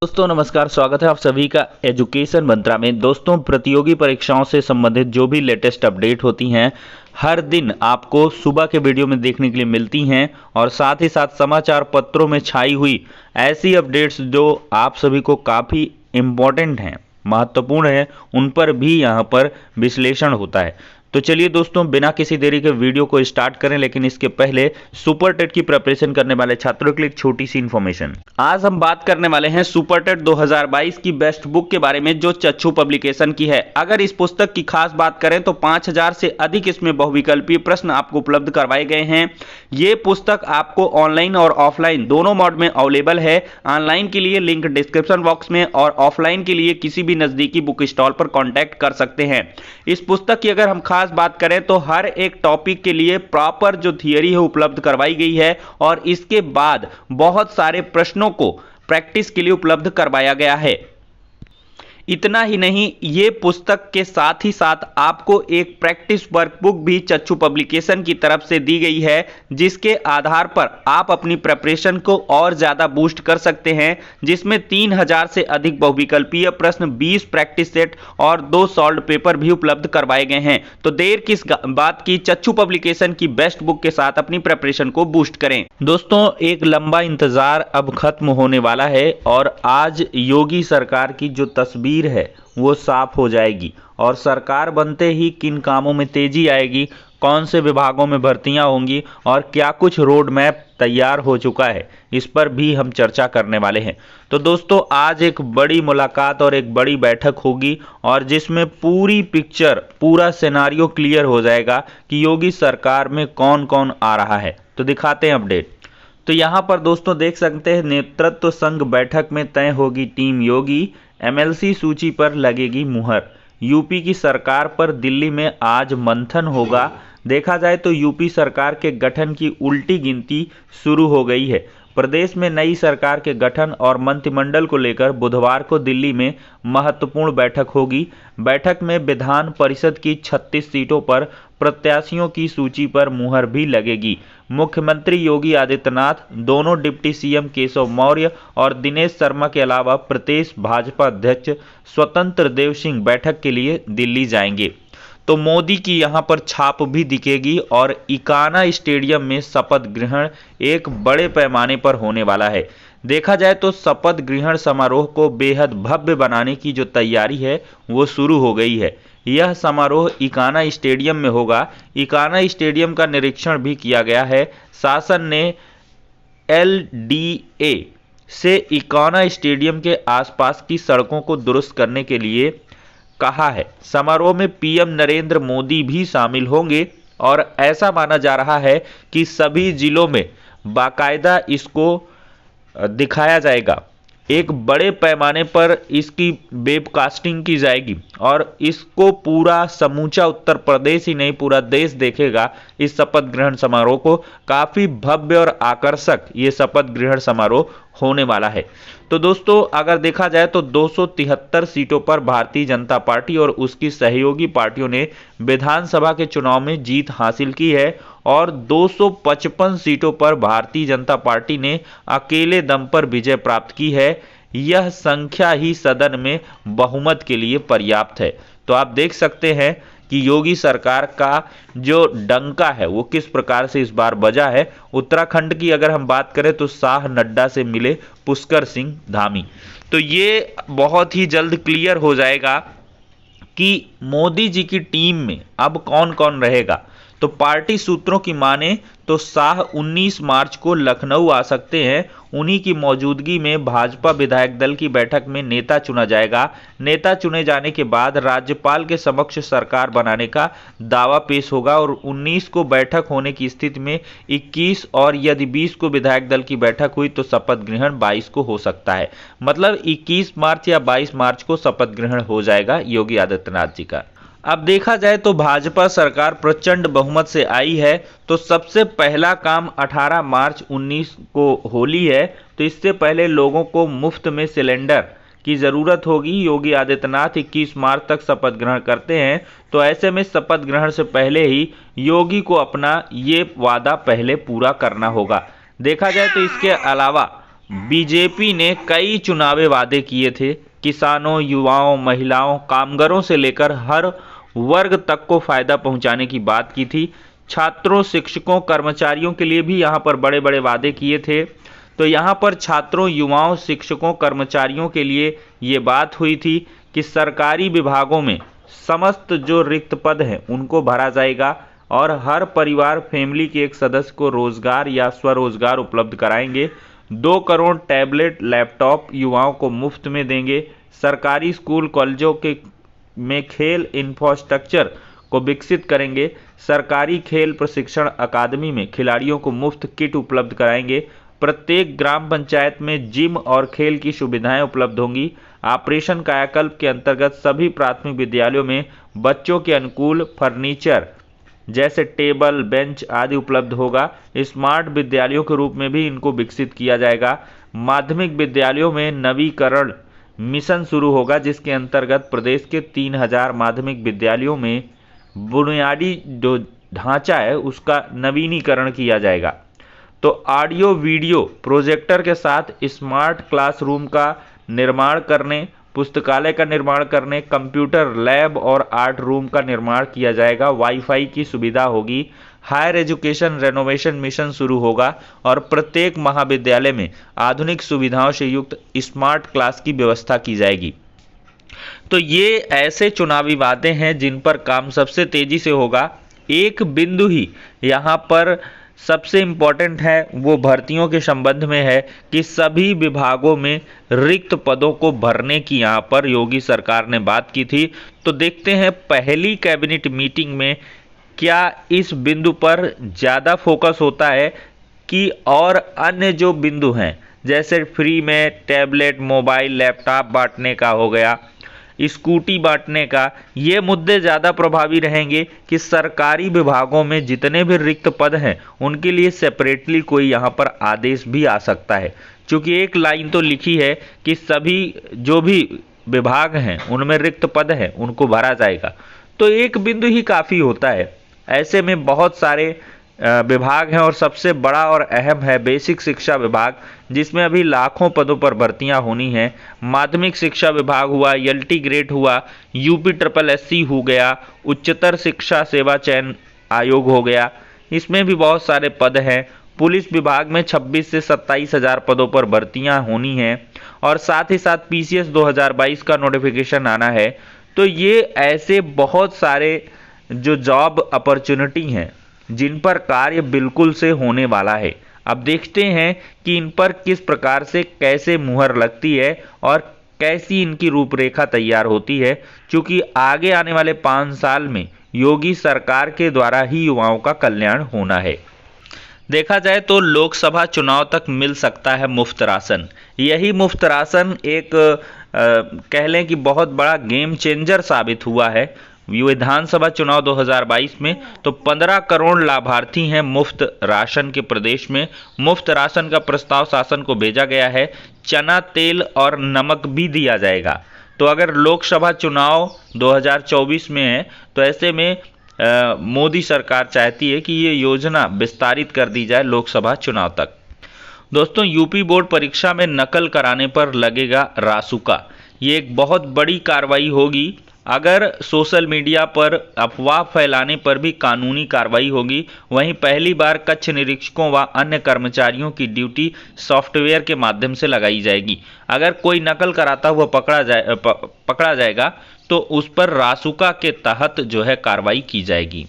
दोस्तों नमस्कार, स्वागत है आप सभी का एजुकेशन मंत्रा में। दोस्तों प्रतियोगी परीक्षाओं से संबंधित जो भी लेटेस्ट अपडेट होती हैं हर दिन आपको सुबह के वीडियो में देखने के लिए मिलती हैं और साथ ही साथ समाचार पत्रों में छाई हुई ऐसी अपडेट्स जो आप सभी को काफ़ी इम्पोर्टेंट हैं, महत्वपूर्ण है, उन पर भी यहाँ पर विश्लेषण होता है। तो चलिए दोस्तों बिना किसी देरी के वीडियो को स्टार्ट करें, लेकिन इसके पहले सुपर टेट की प्रिपरेशन करने वाले छात्रों के लिए एक छोटी सी इन्फॉर्मेशन। आज हम बात करने वाले हैं सुपर टेट 2022 की बेस्ट बुक के बारे में जो चक्षु पब्लिकेशन की है। अगर इस पुस्तक की खास बात करें तो 5000 से अधिक इसमें बहुविकल्पीय प्रश्न आपको उपलब्ध करवाए गए हैं। ये पुस्तक आपको ऑनलाइन और ऑफलाइन दोनों मोड में अवेलेबल है। ऑनलाइन के लिए लिंक डिस्क्रिप्शन बॉक्स में और ऑफलाइन के लिए किसी भी नजदीकी बुक स्टॉल पर कॉन्टैक्ट कर सकते हैं। इस पुस्तक की अगर हम खास बात करें तो हर एक टॉपिक के लिए प्रॉपर जो थियरी है उपलब्ध करवाई गई है और इसके बाद बहुत सारे प्रश्नों को प्रैक्टिस के लिए उपलब्ध करवाया गया है। इतना ही नहीं, ये पुस्तक के साथ ही साथ आपको एक प्रैक्टिस वर्कबुक भी चक्षु पब्लिकेशन की तरफ से दी गई है, जिसके आधार पर आप अपनी प्रिपरेशन को और ज्यादा बूस्ट कर सकते हैं, जिसमें 3000 से अधिक बहुविकल्पीय प्रश्न, 20 प्रैक्टिस सेट और 2 सॉल्व पेपर भी उपलब्ध करवाए गए हैं। तो देर किस बात की, चक्षु पब्लिकेशन की बेस्ट बुक के साथ अपनी प्रिपरेशन को बूस्ट करें। दोस्तों एक लंबा इंतजार अब खत्म होने वाला है और आज योगी सरकार की जो तस्वीर है वो साफ हो जाएगी और सरकार बनते ही किन कामों में तेजी आएगी, कौन से विभागों में भर्तियां होंगी और क्या कुछ रोड मैप तैयार हो चुका है, इस पर भी हम चर्चा करने वाले हैं। तो दोस्तों आज एक बड़ी मुलाकात और एक बड़ी बैठक होगी और जिसमें पूरी पिक्चर, पूरा सिनेरियो क्लियर हो जाएगा कि योगी सरकार में कौन कौन आ रहा है। तो दिखाते हैं अपडेट। तो यहाँ पर दोस्तों देख सकते हैं, नेतृत्व संघ बैठक में तय होगी टीम योगी, एमएलसी सूची पर लगेगी मुहर। यूपी की सरकार पर दिल्ली में आज मंथन होगा। देखा जाए तो यूपी सरकार के गठन की उल्टी गिनती शुरू हो गई है। प्रदेश में नई सरकार के गठन और मंत्रिमंडल को लेकर बुधवार को दिल्ली में महत्वपूर्ण बैठक होगी। बैठक में विधान परिषद की 36 सीटों पर प्रत्याशियों की सूची पर मुहर भी लगेगी। मुख्यमंत्री योगी आदित्यनाथ, दोनों डिप्टी सीएम केशव मौर्य और दिनेश शर्मा के अलावा प्रदेश भाजपा अध्यक्ष स्वतंत्र देव सिंह बैठक के लिए दिल्ली जाएंगे। तो मोदी की यहां पर छाप भी दिखेगी और इकाना स्टेडियम में शपथ ग्रहण एक बड़े पैमाने पर होने वाला है। देखा जाए तो शपथ ग्रहण समारोह को बेहद भव्य बनाने की जो तैयारी है वो शुरू हो गई है। यह समारोह इकाना स्टेडियम में होगा। इकाना स्टेडियम का निरीक्षण भी किया गया है। शासन ने एलडीए से इकाना स्टेडियम के आसपास की सड़कों को दुरुस्त करने के लिए कहा है। समारोह में पीएम नरेंद्र मोदी भी शामिल होंगे और ऐसा माना जा रहा है कि सभी जिलों में बाकायदा इसको दिखाया जाएगा। एक बड़े पैमाने पर इसकी वेबकास्टिंग की जाएगी और इसको पूरा समूचा उत्तर प्रदेश ही नहीं पूरा देश देखेगा। इस शपथ ग्रहण समारोह को काफी भव्य और आकर्षक ये शपथ ग्रहण समारोह होने वाला है। तो दोस्तों अगर देखा जाए तो 273 सीटों पर भारतीय जनता पार्टी और उसकी सहयोगी पार्टियों ने विधानसभा के चुनाव में जीत हासिल की है और 255 सीटों पर भारतीय जनता पार्टी ने अकेले दम पर विजय प्राप्त की है। यह संख्या ही सदन में बहुमत के लिए पर्याप्त है। तो आप देख सकते हैं कि योगी सरकार का जो डंका है वो किस प्रकार से इस बार बजा है। उत्तराखंड की अगर हम बात करें तो शाह नड्डा से मिले पुष्कर सिंह धामी। तो ये बहुत ही जल्द क्लियर हो जाएगा कि मोदी जी की टीम में अब कौन कौन रहेगा। तो पार्टी सूत्रों की माने तो शाह 19 मार्च को लखनऊ आ सकते हैं। उन्हीं की मौजूदगी में भाजपा विधायक दल की बैठक में नेता चुना जाएगा। नेता चुने जाने के बाद राज्यपाल के समक्ष सरकार बनाने का दावा पेश होगा और 19 को बैठक होने की स्थिति में 21 और यदि 20 को विधायक दल की बैठक हुई तो शपथ ग्रहण 22 को हो सकता है। मतलब 21 मार्च या 22 मार्च को शपथ ग्रहण हो जाएगा योगी आदित्यनाथ जी का। अब देखा जाए तो भाजपा सरकार प्रचंड बहुमत से आई है, तो सबसे पहला काम 18 मार्च 19 को होली है, तो इससे पहले लोगों को मुफ्त में सिलेंडर की जरूरत होगी। योगी आदित्यनाथ 21 मार्च तक शपथ ग्रहण करते हैं, तो ऐसे में शपथ ग्रहण से पहले ही योगी को अपना ये वादा पहले पूरा करना होगा। देखा जाए तो इसके अलावा बीजेपी ने कई चुनावी वादे किए थे। किसानों, युवाओं, महिलाओं, कामगारों से लेकर हर वर्ग तक को फायदा पहुंचाने की बात की थी। छात्रों, शिक्षकों, कर्मचारियों के लिए भी यहां पर बड़े बड़े वादे किए थे। तो यहां पर छात्रों, युवाओं, शिक्षकों, कर्मचारियों के लिए ये बात हुई थी कि सरकारी विभागों में समस्त जो रिक्त पद हैं उनको भरा जाएगा और हर परिवार, फैमिली के एक सदस्य को रोजगार या स्वरोजगार उपलब्ध कराएंगे। 2 करोड़ टैबलेट, लैपटॉप युवाओं को मुफ्त में देंगे। सरकारी स्कूल, कॉलेजों के में खेल इंफ्रास्ट्रक्चर को विकसित करेंगे। सरकारी खेल प्रशिक्षण अकादमी में खिलाड़ियों को मुफ्त किट उपलब्ध कराएंगे। प्रत्येक ग्राम पंचायत में जिम और खेल की सुविधाएं उपलब्ध होंगी। ऑपरेशन कायाकल्प के अंतर्गत सभी प्राथमिक विद्यालयों में बच्चों के अनुकूल फर्नीचर जैसे टेबल, बेंच आदि उपलब्ध होगा। स्मार्ट विद्यालयों के रूप में भी इनको विकसित किया जाएगा। माध्यमिक विद्यालयों में नवीकरण मिशन शुरू होगा, जिसके अंतर्गत प्रदेश के 3000 माध्यमिक विद्यालयों में बुनियादी जो ढांचा है उसका नवीनीकरण किया जाएगा। तो ऑडियो वीडियो प्रोजेक्टर के साथ स्मार्ट क्लासरूम का निर्माण करने, पुस्तकालय का निर्माण करने, कंप्यूटर लैब और आर्ट रूम का निर्माण किया जाएगा। वाईफाई की सुविधा होगी। हायर एजुकेशन रेनोवेशन मिशन शुरू होगा और प्रत्येक महाविद्यालय में आधुनिक सुविधाओं से युक्त स्मार्ट क्लास की व्यवस्था की जाएगी। तो ये ऐसे चुनावी वादे हैं जिन पर काम सबसे तेजी से होगा। एक बिंदु ही यहाँ पर सबसे इम्पोर्टेंट है, वो भर्तियों के संबंध में है कि सभी विभागों में रिक्त पदों को भरने की यहाँ पर योगी सरकार ने बात की थी। तो देखते हैं पहली कैबिनेट मीटिंग में क्या इस बिंदु पर ज़्यादा फोकस होता है कि और अन्य जो बिंदु हैं जैसे फ्री में टैबलेट, मोबाइल, लैपटॉप बांटने का हो गया, स्कूटी बांटने का, ये मुद्दे ज़्यादा प्रभावी रहेंगे कि सरकारी विभागों में जितने भी रिक्त पद हैं उनके लिए सेपरेटली कोई यहाँ पर आदेश भी आ सकता है। क्योंकि एक लाइन तो लिखी है कि सभी जो भी विभाग हैं उनमें रिक्त पद हैं उनको भरा जाएगा, तो एक बिंदु ही काफ़ी होता है। ऐसे में बहुत सारे विभाग हैं और सबसे बड़ा और अहम है बेसिक शिक्षा विभाग, जिसमें अभी लाखों पदों पर भर्तियां होनी हैं। माध्यमिक शिक्षा विभाग हुआ, एलटी ग्रेड हुआ, यूपी ट्रिपल एससी हो गया, उच्चतर शिक्षा सेवा चयन आयोग हो गया, इसमें भी बहुत सारे पद हैं। पुलिस विभाग में 26 से 27 हज़ार पदों पर भर्तियां होनी हैं और साथ ही साथ पीसीएस 2022 का नोटिफिकेशन आना है। तो ये ऐसे बहुत सारे जो जॉब अपॉर्चुनिटी हैं जिन पर कार्य बिल्कुल से होने वाला है। अब देखते हैं कि इन पर किस प्रकार से कैसे मुहर लगती है और कैसी इनकी रूपरेखा तैयार होती है, क्योंकि आगे आने वाले 5 साल में योगी सरकार के द्वारा ही युवाओं का कल्याण होना है। देखा जाए तो लोकसभा चुनाव तक मिल सकता है मुफ्त राशन। यही मुफ्त राशन एक कह लें कि बहुत बड़ा गेम चेंजर साबित हुआ है विधानसभा चुनाव 2022 में। तो 15 करोड़ लाभार्थी हैं मुफ्त राशन के प्रदेश में। मुफ्त राशन का प्रस्ताव शासन को भेजा गया है। चना, तेल और नमक भी दिया जाएगा। तो अगर लोकसभा चुनाव 2024 में है तो ऐसे में मोदी सरकार चाहती है कि ये योजना विस्तारित कर दी जाए लोकसभा चुनाव तक। दोस्तों, यूपी बोर्ड परीक्षा में नकल कराने पर लगेगा रासुका। ये एक बहुत बड़ी कार्रवाई होगी। अगर सोशल मीडिया पर अफवाह फैलाने पर भी कानूनी कार्रवाई होगी। वहीं पहली बार कक्ष निरीक्षकों व अन्य कर्मचारियों की ड्यूटी सॉफ्टवेयर के माध्यम से लगाई जाएगी। अगर कोई नकल कराता हुआ पकड़ा जाएगा तो उस पर रासुका के तहत जो है कार्रवाई की जाएगी।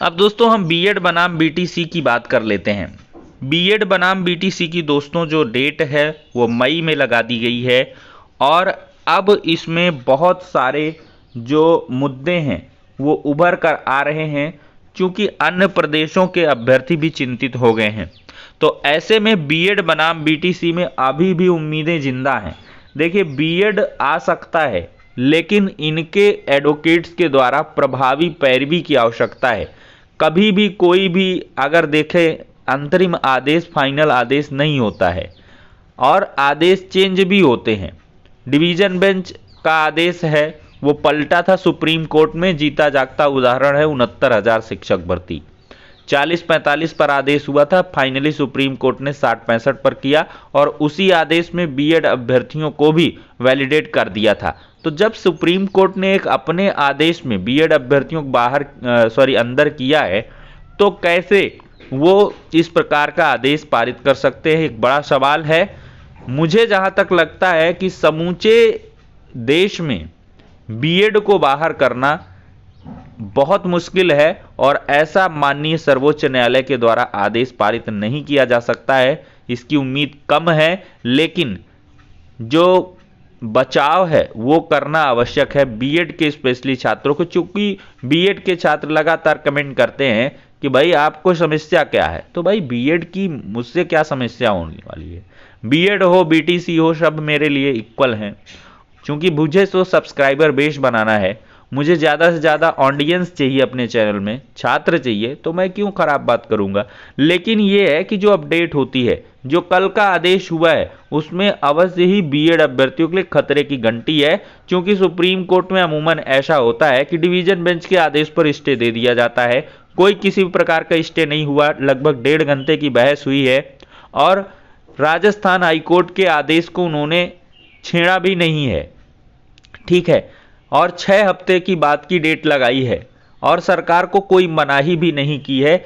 अब दोस्तों, हम बीएड बनाम बीटीसी की बात कर लेते हैं। बीएड बनाम बीटीसी की दोस्तों जो डेट है वो मई में लगा दी गई है और अब इसमें बहुत सारे जो मुद्दे हैं वो उभर कर आ रहे हैं, क्योंकि अन्य प्रदेशों के अभ्यर्थी भी चिंतित हो गए हैं। तो ऐसे में बीएड बनाम बीटीसी में अभी भी उम्मीदें जिंदा हैं। देखिए, बीएड आ सकता है लेकिन इनके एडवोकेट्स के द्वारा प्रभावी पैरवी की आवश्यकता है। कभी भी कोई भी अगर देखे अंतरिम आदेश फाइनल आदेश नहीं होता है और आदेश चेंज भी होते हैं। डिवीजन बेंच का आदेश है वो पलटा था सुप्रीम कोर्ट में, जीता जागता उदाहरण है 69,000 शिक्षक भर्ती। 40-45 पर आदेश हुआ था, फाइनली सुप्रीम कोर्ट ने 60-65 पर किया और उसी आदेश में बीएड अभ्यर्थियों को भी वैलिडेट कर दिया था। तो जब सुप्रीम कोर्ट ने एक अपने आदेश में बीएड अभ्यर्थियों को अंदर किया है, तो कैसे वो इस प्रकार का आदेश पारित कर सकते हैं, एक बड़ा सवाल है। मुझे जहां तक लगता है कि समूचे देश में बीएड को बाहर करना बहुत मुश्किल है और ऐसा माननीय सर्वोच्च न्यायालय के द्वारा आदेश पारित नहीं किया जा सकता है, इसकी उम्मीद कम है। लेकिन जो बचाव है वो करना आवश्यक है बीएड के स्पेशली छात्रों को, क्योंकि बीएड के छात्र लगातार कमेंट करते हैं कि भाई आपको समस्या क्या है। तो भाई बीएड की मुझसे क्या समस्या होने वाली है, बीएड हो बीटीसी हो सब मेरे लिए इक्वल हैं। क्योंकि मुझे तो सब्सक्राइबर बेस बनाना है, मुझे ज़्यादा से ज़्यादा ऑडियंस चाहिए, अपने चैनल में छात्र चाहिए, तो मैं क्यों खराब बात करूंगा। लेकिन ये है कि जो अपडेट होती है, जो कल का आदेश हुआ है, उसमें अवश्य ही बीएड अभ्यर्थियों के लिए खतरे की घंटी है। क्योंकि सुप्रीम कोर्ट में अमूमन ऐसा होता है कि डिवीजन बेंच के आदेश पर स्टे दे दिया जाता है, कोई किसी भी प्रकार का स्टे नहीं हुआ। लगभग 1.5 घंटे की बहस हुई है और राजस्थान हाईकोर्ट के आदेश को उन्होंने छेड़ा भी नहीं है, ठीक है, और 6 हफ्ते की बात की डेट लगाई है और सरकार को कोई मनाही भी नहीं की है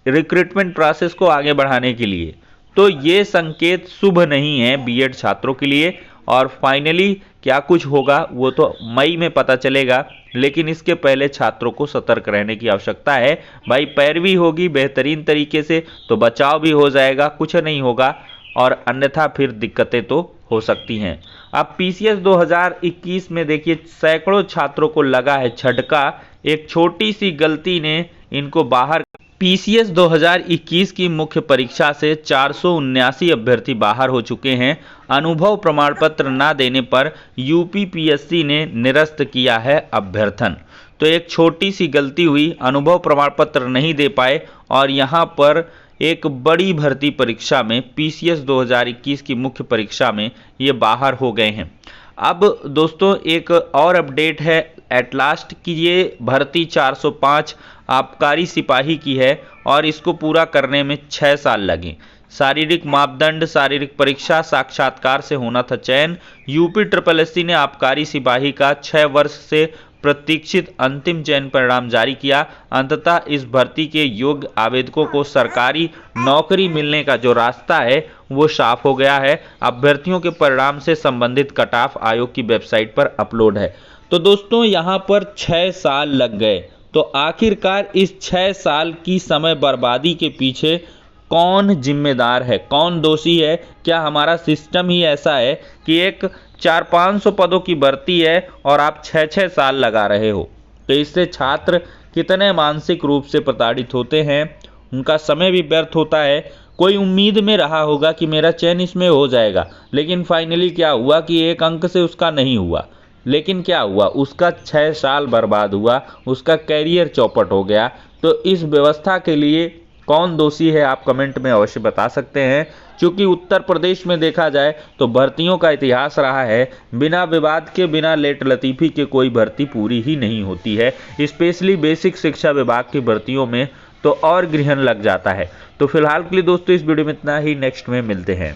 रिक्रूटमेंट प्रोसेस को आगे बढ़ाने के लिए। तो ये संकेत शुभ नहीं है बीएड छात्रों के लिए। और फाइनली क्या कुछ होगा वो तो मई में पता चलेगा, लेकिन इसके पहले छात्रों को सतर्क रहने की आवश्यकता है। भाई पैरवी होगी बेहतरीन तरीके से तो बचाव भी हो जाएगा, कुछ नहीं होगा, और अन्यथा फिर दिक्कतें तो हो सकती हैं। अब पीसीएस 2021 में देखिए सैकड़ों छात्रों को लगा है झटका, एक छोटी सी गलती ने इनको बाहर। पीसीएस 2021 की मुख्य परीक्षा से 479 अभ्यर्थी बाहर हो चुके हैं। अनुभव प्रमाण पत्र न देने पर यूपीपीएससी ने निरस्त किया है अभ्यर्थन। तो एक छोटी सी गलती हुई, अनुभव प्रमाण पत्र नहीं दे पाए और यहाँ पर एक बड़ी भर्ती परीक्षा में पीसीएस 2021 की मुख्य परीक्षा में ये बाहर हो गए हैं। अब दोस्तों एक और अपडेट है एट लास्ट कि ये भर्ती 405 आबकारी सिपाही की है और इसको पूरा करने में 6 साल लगे। शारीरिक मापदंड, शारीरिक परीक्षा, साक्षात्कार से होना था चयन। यूपी SSSC ने आबकारी सिपाही का 6 वर्ष से प्रतीक्षित अंतिम चयन परिणाम जारी किया। अंततः इस भर्ती के योग्य आवेदकों को सरकारी नौकरी मिलने का जो रास्ता है वो साफ हो गया है। अभ्यर्थियों के परिणाम से संबंधित कट ऑफ आयोग की वेबसाइट पर अपलोड है। तो दोस्तों यहाँ पर 6 साल लग गए, तो आखिरकार इस 6 साल की समय बर्बादी के पीछे कौन जिम्मेदार है, कौन दोषी है? क्या हमारा सिस्टम ही ऐसा है कि एक 400-500 पदों की भर्ती है और आप 6-6 साल लगा रहे हो? तो इससे छात्र कितने मानसिक रूप से प्रताड़ित होते हैं, उनका समय भी व्यर्थ होता है। कोई उम्मीद में रहा होगा कि मेरा चयन इसमें हो जाएगा, लेकिन फाइनली क्या हुआ कि एक अंक से उसका नहीं हुआ। लेकिन क्या हुआ, उसका 6 साल बर्बाद हुआ, उसका कैरियर चौपट हो गया। तो इस व्यवस्था के लिए कौन दोषी है आप कमेंट में अवश्य बता सकते हैं। क्योंकि उत्तर प्रदेश में देखा जाए तो भर्तियों का इतिहास रहा है, बिना विवाद के, बिना लेट लतीफ़ी के कोई भर्ती पूरी ही नहीं होती है। स्पेशली बेसिक शिक्षा विभाग की भर्तियों में तो और ग्रहण लग जाता है। तो फिलहाल के लिए दोस्तों इस वीडियो में इतना ही, नेक्स्ट में मिलते हैं।